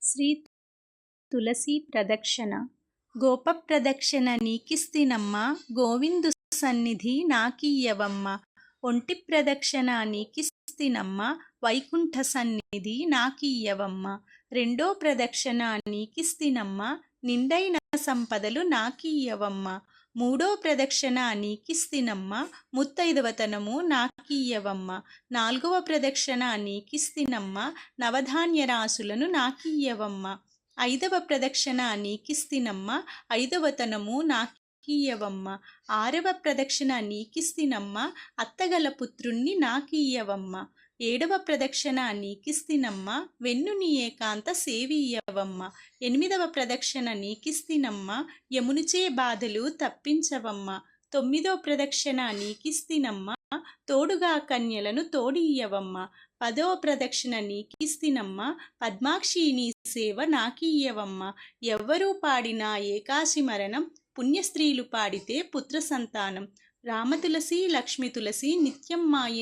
శ్రీ తులసి ప్రదక్షిణ. గోప ప్రదక్షిణ నీకిస్తినమ్మ, గోవిందు సన్నిధి నాకీయవమ్మ. ఒంటి ప్రదక్షిణ నీకిస్తినమ్మ, వైకుంఠ సన్నిధి నాకీయవమ్మ. రెండో ప్రదక్షిణ నీకిస్తినమ్మ, నిండైన సంపదలు నాకీయవమ్మ. మూడో ప్రదక్షిణ నీకిస్తినమ్మ, ముత్తైదవతనము నాకీయవమ్మ. నాలుగవ ప్రదక్షిణ నీకిస్తినమ్మ, నవధాన్య రాసులను నాకీయవమ్మ. ఐదవ ప్రదక్షిణ నీకిస్తినమ్మ, ఐదవతనము నాకీయవమ్మ. ఆరవ ప్రదక్షిణ నీకిస్తినమ్మ, అత్తగల పుత్రుణ్ణి నాకీయవమ్మ. ఏడవ ప్రదక్షిణ నీకిస్తినమ్మ, వెన్నుని ఏకాంత సేవీయవమ్మ. ఎనిమిదవ ప్రదక్షిణ నీకిస్తినమ్మ, యమునిచే బాధలు తప్పించవమ్మ. తొమ్మిదో ప్రదక్షిణ నీకిస్తినమ్మ, తోడుగా కన్యలను తోడియ్యవమ్మ. పదో ప్రదక్షిణ నీకిస్తినమ్మ, పద్మాక్షి నీ సేవ నాకీయవమ్మ. ఎవ్వరూ పాడినా ఏకాశి మరణం, పుణ్యస్త్రీలు పాడితే పుత్ర సంతానం. రామతులసి లక్ష్మి తులసి నిత్యం మాయి